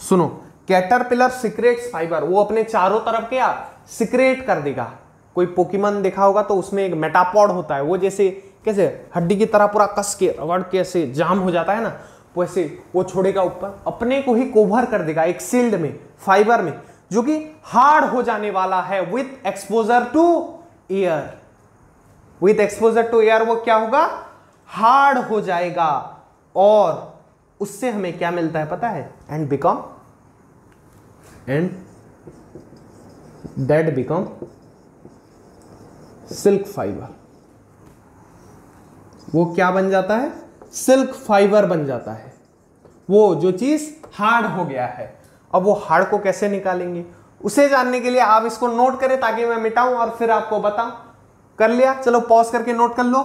सुनो, कैटरपिलर सिक्रेट्स फाइबर, वो अपने चारों तरफ क्या सिक्रेट कर देगा। कोई पोकेमॉन देखा होगा तो उसमें एक मेटापॉड होता है, वो जैसे कैसे हड्डी की तरह पूरा कस के रगड़ के ऐसे जाम हो जाता है ना, वैसे वो छोड़ेगा ऊपर, अपने को ही कोवर कर देगा एक सील्ड में, फाइबर में, जो कि हार्ड हो जाने वाला है with exposure to air. With exposure to air वो क्या होगा? हार्ड हो जाएगा। और उससे हमें क्या मिलता है पता है? And that become silk fibre. वो क्या बन जाता है? सिल्क फाइबर बन जाता है। वो जो चीज हार्ड हो गया है। अब वो हार्ड को कैसे निकालेंगे, उसे जानने के लिए आप इसको नोट करें ताकि मैं मिटाऊं और फिर आपको बताऊं। कर लिया? चलो पॉज करके नोट कर लो।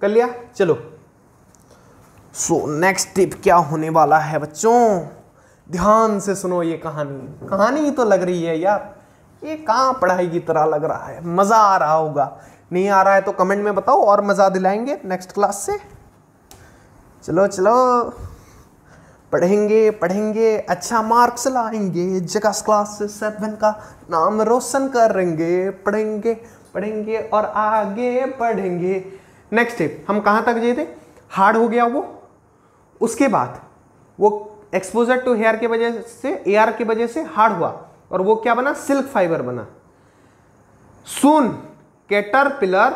कर लिया? चलो। सो नेक्स्ट टिप क्या होने वाला है बच्चों? ध्यान से सुनो ये कहानी। कहानी तो लग रही है यार, ये कहाँ पढ़ाई की तरह लग रहा है। मजा आ रहा होगा, नहीं आ रहा है तो कमेंट में बताओ और मजा दिलाएंगे नेक्स्ट क्लास से। चलो चलो, पढ़ेंगे पढ़ेंगे, अच्छा मार्क्स लाएंगे, जकास क्लास 7 का नाम रोशन करेंगे। पढ़ेंगे पढ़ेंगे और आगे बढ़ेंगे। नेक्स्ट टिप, हम कहाँ तक गए थे? हार्ड हो गया वो, उसके बाद वो एक्सपोजर टू हेयर की वजह से, एयर की वजह से हार्ड हुआ और वो क्या बना? सिल्क फाइबर बना। Soon caterpillar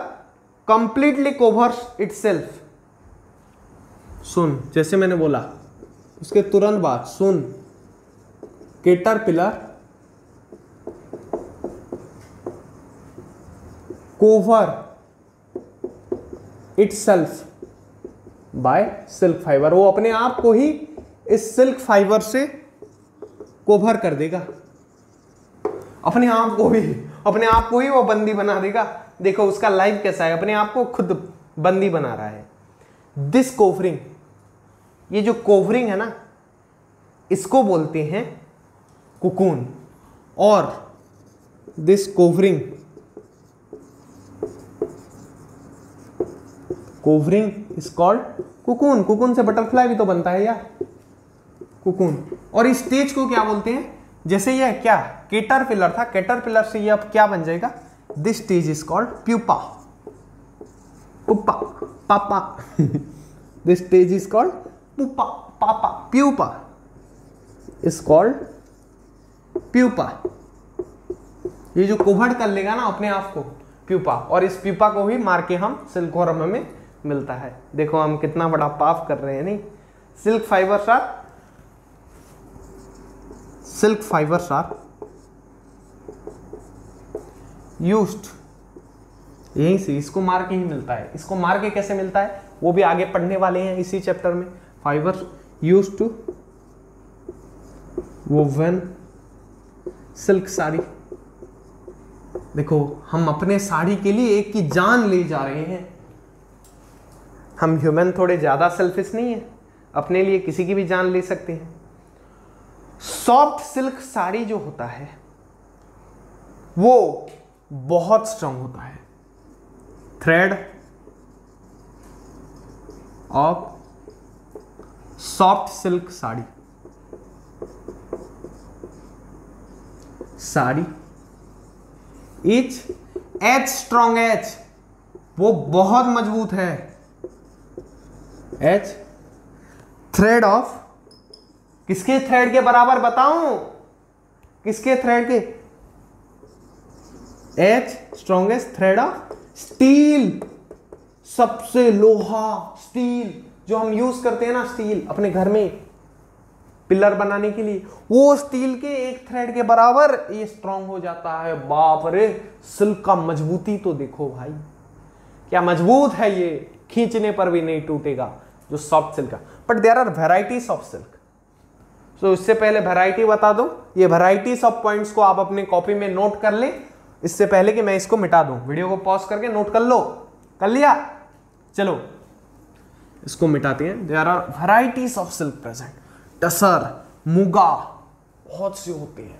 completely covers itself. सुन, जैसे मैंने बोला उसके तुरंत बाद soon caterpillar cover itself by silk fibre. वो अपने आप को ही इस सिल्क फाइबर से कोवर कर देगा, अपने आप को ही वो बंदी बना देगा। देखो उसका लाइफ कैसा है, अपने आप को खुद बंदी बना रहा है। दिस कोवरिंग, ये जो कोवरिंग है ना, इसको बोलते हैं कुकून। और this covering is called cocoon. Cocoon से बटरफ्लाई भी तो बनता है यार, कुकून। और इस स्टेज को क्या बोलते हैं? जैसे ये क्या कैटरपिलर था, कैटरपिलर से ये अब क्या बन जाएगा? This stage is called pupa. पुप्पा पापा दिस स्टेज इज कॉल्ड पुप्पा पापा। Pupa is called pupa. ये जो कोवर्ट कर लेगा ना अपने आप को, प्यूपा। और इस प्यूपा को ही मार के हम सिल्कवॉर्म में मिलता है। देखो हम कितना बड़ा पाप कर रहे हैं। नहीं, सिल्क फाइबर्स आर यूज्ड, यहीं से इसको मार के ही मिलता है। इसको मार के कैसे मिलता है वो भी आगे पढ़ने वाले हैं इसी चैप्टर में। Fibres used to woven silk sari. देखो हम अपने साड़ी के लिए एक की जान ले जा रहे हैं। हम ह्यूमन थोड़े ज्यादा सेल्फिश नहीं है, अपने लिए किसी की भी जान ले सकते हैं। सॉफ्ट सिल्क साड़ी जो होता है वो बहुत स्ट्रांग होता है। Thread of soft silk sari H strong H, वो बहुत मजबूत है। H थ्रेड ऑफ, किसके थ्रेड के बराबर बताऊं, किसके थ्रेड के, H strongest thread of steel, सबसे लोहा स्टील जो हम यूज करते हैं ना, स्टील अपने घर में पिलर बनाने के लिए, वो स्टील के एक थ्रेड के बराबर ये स्ट्रांग हो जाता है। बाप रे, सिल्क का मजबूती तो देखो भाई, क्या मजबूत है ये, खींचने पर भी नहीं टूटेगा जो सॉफ्ट सिल्क का। But there are varieties of silk. So इससे पहले वैरायटी बता दूं, ये वैराइटीज ऑफ पॉइंट्स को आप अपने कॉपी में नोट कर ले, इससे पहले कि मैं इसको मिटा दूं। वीडियो को पॉज करके नोट कर लो, कर लिया, चलो इसको मिटाते हैं। There are varieties of silk present, tussar, muga, बहुत से होते हैं,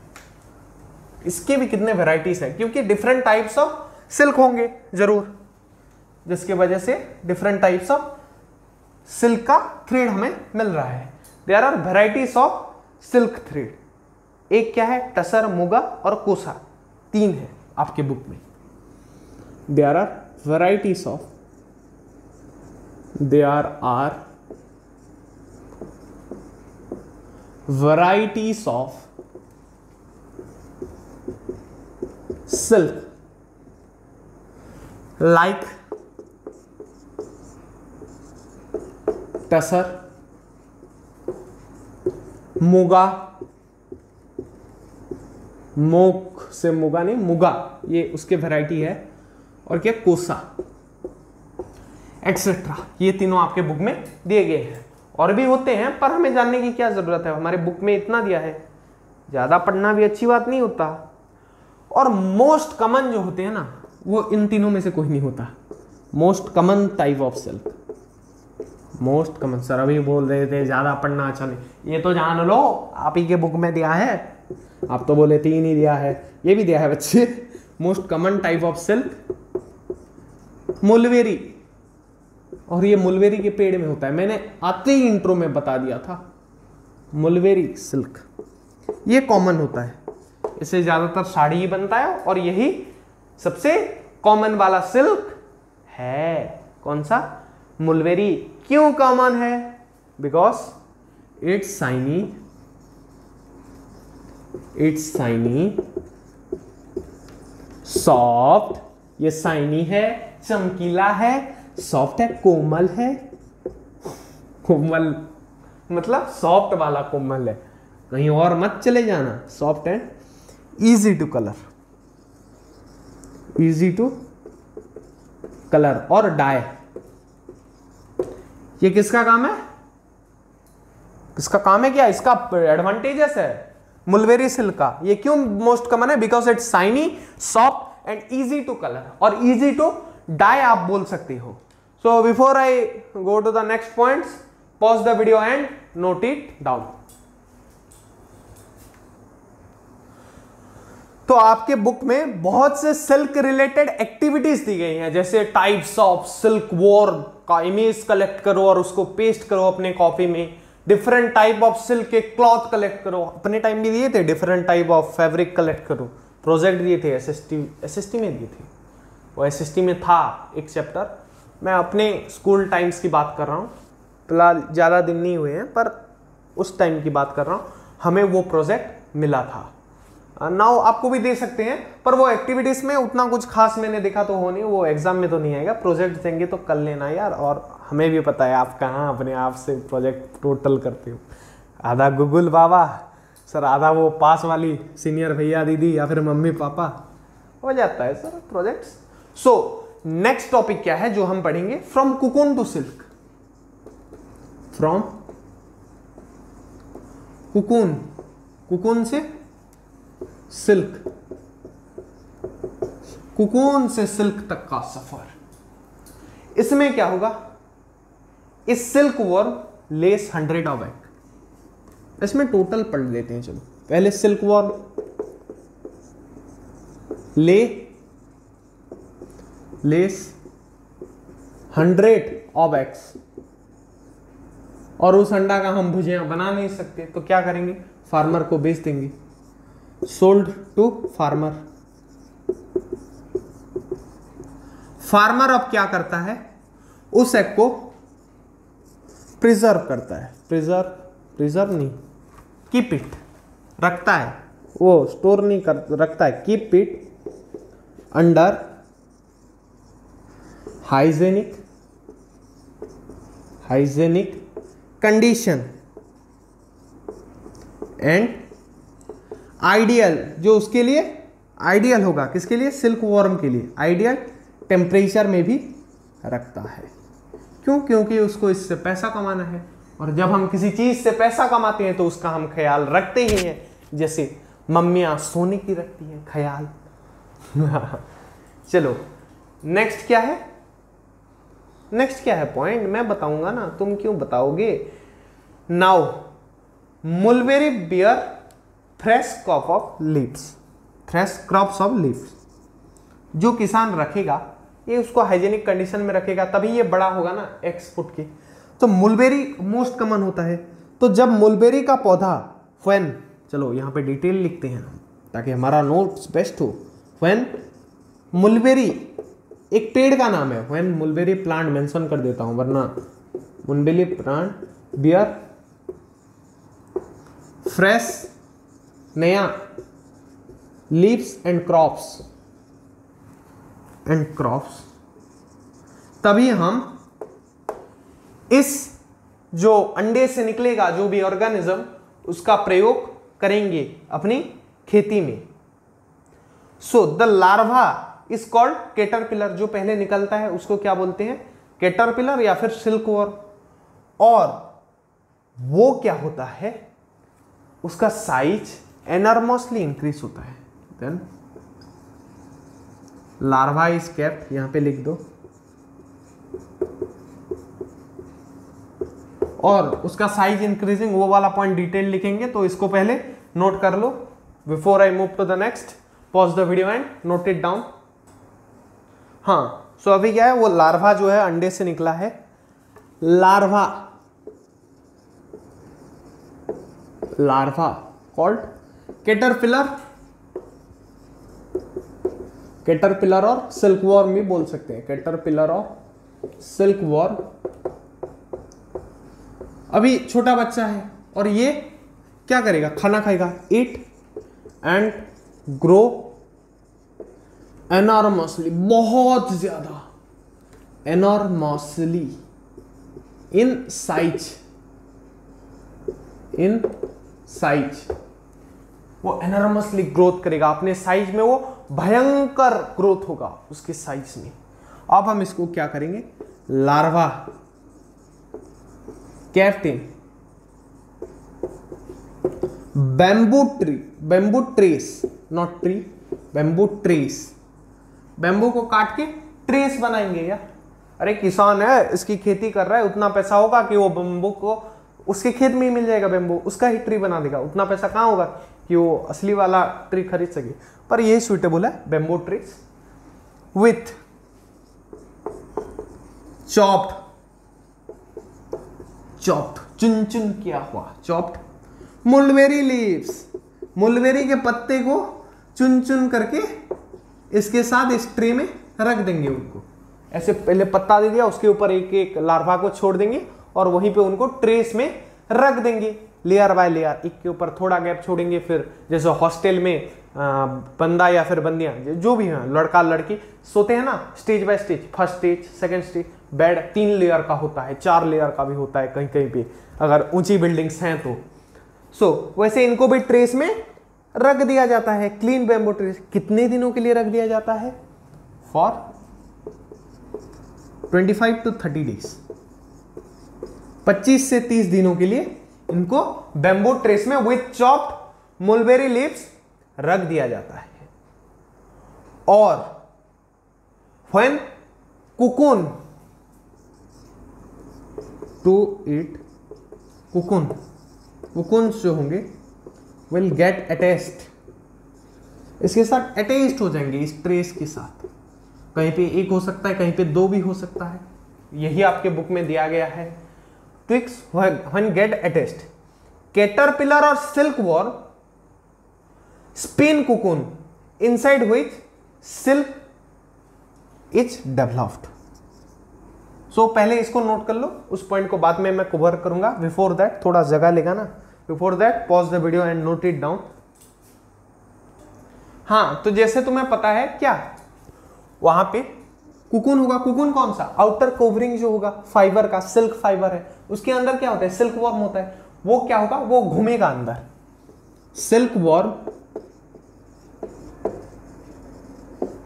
इसके भी कितने वैरायटीज है, क्योंकि डिफरेंट टाइप्स ऑफ सिल्क होंगे जरूर, जिसकी वजह से डिफरेंट टाइप्स ऑफ सिल्क का थ्रेड हमें मिल रहा है। There are varieties of silk thread, एक क्या है, टसर, मुगा और कोसा, 3 है आपके बुक में। There are varieties of, there are varieties of silk like tussar, muga, मोक से मुगा नहीं, मुगा ये उसके वैरायटी है, और क्या कोसा एक्सेट्रा, ये तीनों आपके बुक में दिए गए हैं। और भी होते हैं पर हमें जानने की क्या जरूरत है, हमारे बुक में इतना दिया है, ज्यादा पढ़ना भी अच्छी बात नहीं होता। और मोस्ट कॉमन जो होते हैं ना, वो इन तीनों में से कोई नहीं होता। Most common type of silk, most common, sir अभी बोल रहे थे ज्यादा पढ़ना अच्छा नहीं, ये तो जान लो आप ही के बुक में दिया है, आप तो बोले 3 ही दिया है, ये भी दिया है बच्चे। Most common type of silk mulberry, और ये मुलवेरी के पेड़ में होता है, मैंने आते ही इंट्रो में बता दिया था। मुलवेरी सिल्क ये कॉमन होता है, इससे ज्यादातर साड़ी ही बनता है, और यही सबसे कॉमन वाला सिल्क है। कौन सा, मुलवेरी। क्यों कॉमन है, बिकॉज इट्स शाइनी, सॉफ्ट, ये शाइनी है, चमकीला है, सॉफ्ट है, कोमल है, कोमल मतलब सॉफ्ट वाला कोमल है, कहीं और मत चले जाना, सॉफ्ट है, easy to colour, easy to colour और डाई। ये किसका काम है, किसका काम है, क्या इसका एडवांटेजेस है मुलवेरी सिल्क का। ये क्यों मोस्ट कॉमन है, because it's shiny, soft and easy to colour, और इजी टू डाई आप बोल सकते हो। So before I go to the next points, pause the video and note it down. तो आपके बुक में बहुत से सिल्क रिलेटेड एक्टिविटीज दी गई हैं, जैसे टाइप्स ऑफ सिल्क वॉर्म का इमेज कलेक्ट करो और उसको पेस्ट करो अपने कॉपी में, डिफरेंट टाइप ऑफ सिल्क के क्लॉथ कलेक्ट करो, अपने टाइम भी दिए थे, different type of fabric collect करो, प्रोजेक्ट दिए थे, एसएसटी में दिए थे, वो एसएसटी में था एक चैप्टर। मैं अपने स्कूल टाइम्स की बात कर रहा हूँ, फिलहाल ज़्यादा दिन नहीं हुए हैं, पर उस टाइम की बात कर रहा हूँ, हमें वो प्रोजेक्ट मिला था। नाउ आपको भी दे सकते हैं, पर वो एक्टिविटीज़ में उतना कुछ खास मैंने देखा तो हो नहीं, वो एग्जाम में तो नहीं आएगा, प्रोजेक्ट देंगे तो कर लेना यार। और हमें भी पता है आप कहाँ अपने आप से प्रोजेक्ट टोटल करते हो, आधा गूगल बाबा सर, आधा वो पास वाली सीनियर भैया दीदी या फिर मम्मी पापा, हो जाता है sir projects. So next topic क्या है जो हम पढ़ेंगे, from cocoon to silk. From cocoon, cocoon से सिल्क, कुकून से सिल्क तक का सफर। इसमें क्या होगा, इस silkworm lays 100 of egg, इसमें टोटल पढ़ लेते हैं। चलो पहले silkworm lays 100 of eggs, और उस अंडा का हम भुजिया बना नहीं सकते, तो क्या करेंगे, फार्मर को बेच देंगे, सोल्ड टू फार्मर। फार्मर अब क्या करता है, उस एग को प्रिजर्व करता है, प्रिजर्व नहीं, कीप इट, रखता है, वो स्टोर नहीं कर रखता है, keep it under hygienic condition and ideal, जो उसके लिए आइडियल होगा, किसके लिए, सिल्क वॉर्म के लिए आइडियल टेम्परेचर में भी रखता है। क्यों? क्योंकि उसको इससे पैसा कमाना है, और जब हम किसी चीज से पैसा कमाते हैं तो उसका हम ख्याल रखते ही हैं, जैसे मम्मियां सोने की रखती हैं ख्याल। चलो नेक्स्ट क्या है, नेक्स्ट क्या है पॉइंट, मैं बताऊंगा ना, तुम क्यों बताओगे। Now mulberry bear fresh crops of leaves, जो किसान रखेगा ये उसको हाइजेनिक कंडीशन में रखेगा, तभी ये बड़ा होगा ना X फुट की। तो मुलबेरी मोस्ट कॉमन होता है। तो जब मुलबेरी का पौधा व्हेन, चलो यहाँ पे डिटेल लिखते हैं ताकि हमारा नोट्स बेस्ट हो। व्हेन मुलबेरी एक पेड़ का नाम है, व्हेन मुलबेरी प्लांट मेंशन कर देता हूं, वरना मुलबेरी प्लांट बियर फ्रेश नया लीव्स एंड क्रॉप्स, तभी हम इस जो अंडे से निकलेगा जो भी ऑर्गेनिज्म, उसका प्रयोग करेंगे अपनी खेती में। So the larva is called caterpillar, जो पहले निकलता है उसको क्या बोलते हैं, कैटरपिलर या फिर सिल्कवॉर्म। और वो क्या होता है, उसका साइज एनॉर्मसली इंक्रीज होता है। देन लार्वा इज केप्ट, यहां पे लिख दो, और उसका साइज इंक्रीजिंग, वो वाला पॉइंट डिटेल लिखेंगे, तो इसको पहले नोट कर लो before I move to the next. Pause the video and note it down. हाँ, सो अभी क्या है, वो लार्वा जो है अंडे से निकला है, लार्वा कॉल्ड कैटरपिलर और सिल्कवॉर्म भी बोल सकते हैं, कैटरपिलर और सिल्कवॉर्म। अभी छोटा बच्चा है और ये क्या करेगा, खाना खाएगा, ईट एंड ग्रो एनॉर्मसली, बहुत ज्यादा, एनॉर्मसली इन साइज, वो एनॉर्मसली ग्रोथ करेगा अपने साइज में, वो भयंकर ग्रोथ होगा उसके साइज में। अब हम इसको क्या करेंगे, larva kept in bamboo trace, not tree, bamboo trace, bamboo को काट के ट्रेस बनाएंगे यार। अरे किसान है, इसकी खेती कर रहा है, उतना पैसा होगा कि वो बैम्बू को उसके खेत में ही मिल जाएगा, बैम्बू उसका ही ट्री बना देगा। उतना पैसा कहां होगा कि वो असली वाला ट्री खरीद सके, पर यही सुइटेबल है, बैम्बू ट्रीज विथ चॉप्ड, चुन चुन किया हुआ, चॉप्ड मुलबेरी लीव्स, मुलबेरी के पत्ते को चुन चुन करके इसके साथ इस ट्रे में रख देंगे। उनको ऐसे पहले पत्ता दे दिया, उसके ऊपर एक एक लार्वा को छोड़ देंगे और वहीं पे उनको ट्रेस में रख देंगे, लेयर बाय लेयर, एक के ऊपर थोड़ा गैप छोड़ेंगे। फिर जैसे हॉस्टल में बंदा या फिर बंदियां जो भी हैं, लड़का लड़की सोते हैं ना, stage by stage, first stage, second stage, bed 3 layer का होता है, 4 लेयर का भी होता है कहीं कहीं पे, अगर ऊंची बिल्डिंग्स हैं तो। सो वैसे इनको भी ट्रेस में रख दिया जाता है, क्लीन बैम्बू ट्रेस। कितने दिनों के लिए रख दिया जाता है, फॉर 25 to 30 डेज, 25 से 30 दिनों के लिए इनको बैम्बू ट्रेस में विथ चॉप्ड मुलबेरी लीव्स रख दिया जाता है। और when cocoon to it, cocoon जो होंगे विल गेट अटैच्ड, इसके साथ अटैच्ड हो जाएंगे इस ट्रेस के साथ। कहीं पे एक हो सकता है, कहीं पे 2 भी हो सकता है, यही आपके बुक में दिया गया है। Twigs when get attached, caterpillar or silkworm spin cocoon inside which silk is developed. सो पहले इसको नोट कर लो, उस पॉइंट को बाद में मैं कवर करूंगा। बिफोर दैट थोड़ा जगह लेगा ना, before that pause the video and note it down. हाँ, तो जैसे तुम्हें पता है क्या, वहां पे कुकुन होगा। कुकुन कौन सा? आउटर कवरिंग जो होगा फाइबर का, सिल्क फाइबर है, उसके अंदर क्या होता है? सिल्क वॉर्म होता है। वो क्या होगा? वो घूमेगा अंदर। सिल्क वॉर्म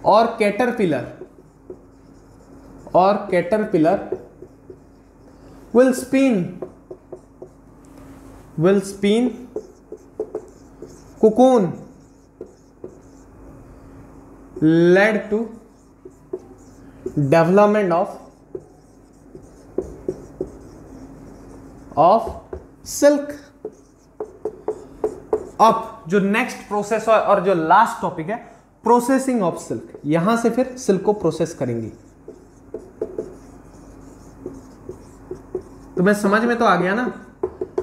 और caterpillar will spin cocoon led to development of silk। अब जो नेक्स्ट प्रोसेस और जो लास्ट टॉपिक है, प्रोसेसिंग ऑफ सिल्क। यहां से फिर सिल्क को प्रोसेस करेंगे। तुम्हें समझ में तो आ गया ना?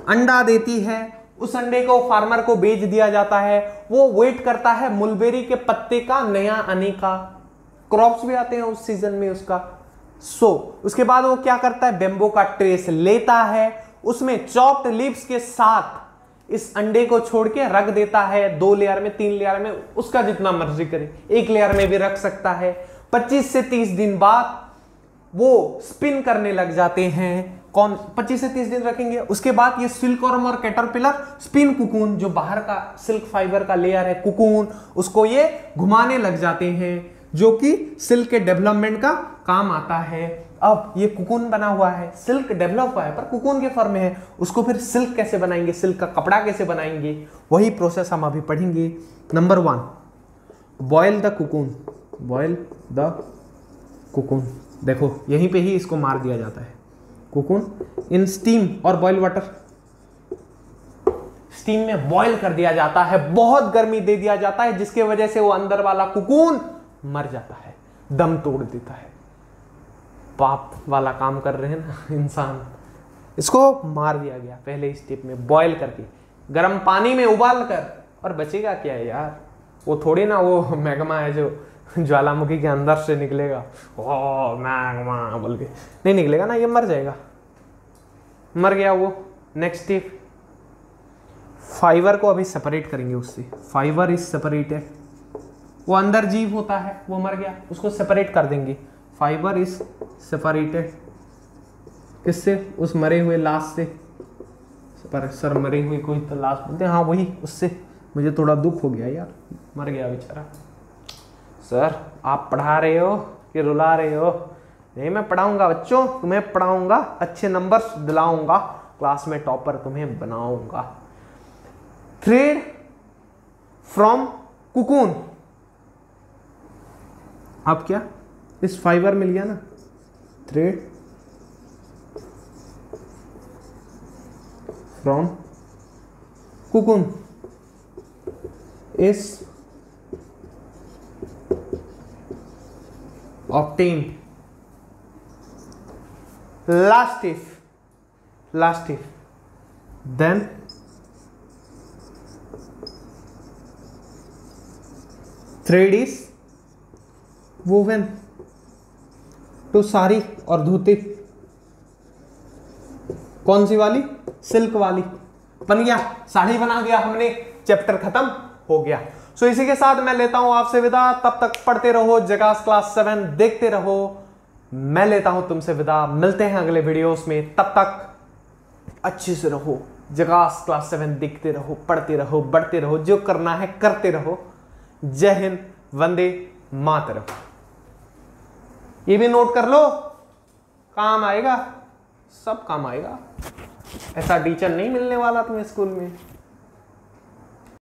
अंडा देती है, उस अंडे को फार्मर को बेच दिया जाता है, वो वेट करता है मुलबेरी के पत्ते का नया आने का। क्रॉप्स भी आते हैं उस सीजन में उसका। उसके बाद वो क्या करता है? बेम्बो का ट्रेस लेता है, उसमें चॉप्ड लीव्स के साथ इस अंडे को छोड़ के रख देता है 2 लेयर में, 3 लेयर में, उसका जितना मर्जी करे, 1 लेयर में भी रख सकता है। 25 से 30 दिन बाद वो स्पिन करने लग जाते हैं। कौन? 25 से 30 दिन रखेंगे। उसके बाद ये सिल्कवॉर्म और कैटरपिलर स्पिन कुकून, जो बाहर का सिल्क फाइबर का लेयर है कुकून, उसको ये घुमाने लग जाते हैं, जो कि सिल्क के डेवलपमेंट का काम आता है। अब ये कुकून बना हुआ है, सिल्क डेवलप हुआ है पर कुकून के फॉर्म में है, उसको फिर सिल्क कैसे बनाएंगे, सिल्क का कपड़ा कैसे बनाएंगे, वही प्रोसेस हम अभी पढ़ेंगे। Number 1, boil the cocoon. Boil the cocoon, देखो यहीं पे ही इसको मार दिया जाता है। कुकून इन स्टीम और बॉयल वाटर, स्टीम में बॉयल कर दिया जाता है, बहुत गर्मी दे दिया जाता है, जिसके वजह से वो अंदर वाला कुकून मर जाता है, दम तोड़ देता है। पाप वाला काम कर रहे हैं ना इंसान, इसको मार दिया गया पहले स्टेप में, बॉयल करके, गर्म पानी में उबाल कर। और बचेगा क्या है यार? वो थोड़ी ना वो मैग्मा है जो ज्वालामुखी के अंदर से निकलेगा, ओ मैग्मा बोल के नहीं निकलेगा ना, ये मर जाएगा। मर गया वो। नेक्स्ट स्टेप, फाइबर को अभी सेपरेट करेंगे उससे। फाइबर इज सेपरेटेड, वो अंदर जीव होता है, वो मर गया, उसको सेपरेट कर देंगे। फाइबर इज सेपरेटेड किससे? उस मरे हुए लाश से। पर सर मरे हुए कोई तो लाश बोलते हैं, हाँ वही, उससे। मुझे थोड़ा दुख हो गया यार, मर गया बेचारा। सर आप पढ़ा रहे हो कि रुला रहे हो? नहीं, मैं पढ़ाऊंगा बच्चों, तुम्हें पढ़ाऊंगा, अच्छे नंबर्स दिलाऊंगा, क्लास में टॉपर तुम्हें बनाऊंगा। Thread from cocoon. अब क्या? इस फाइबर मिल गया ना, thread from cocoon is obtained। last if then thread is woven to sari और धोती। कौन सी वाली? सिल्क वाली। बन गया, साड़ी बना दिया हमने, चैप्टर खत्म हो गया। सो इसी के साथ मैं लेता हूं आपसे विदा। तब तक पढ़ते रहो, जकास क्लास 7 देखते रहो। मैं लेता हूं तुमसे विदा, मिलते हैं अगले वीडियोस में। तब तक अच्छे से रहो, जकास क्लास 7 देखते रहो, पढ़ते रहो, बढ़ते रहो, जो करना है करते रहो। जय हिंद, वंदे मातरम। ये भी नोट कर लो, काम आएगा, सब काम आएगा। ऐसा टीचर नहीं मिलने वाला तुम्हें स्कूल में।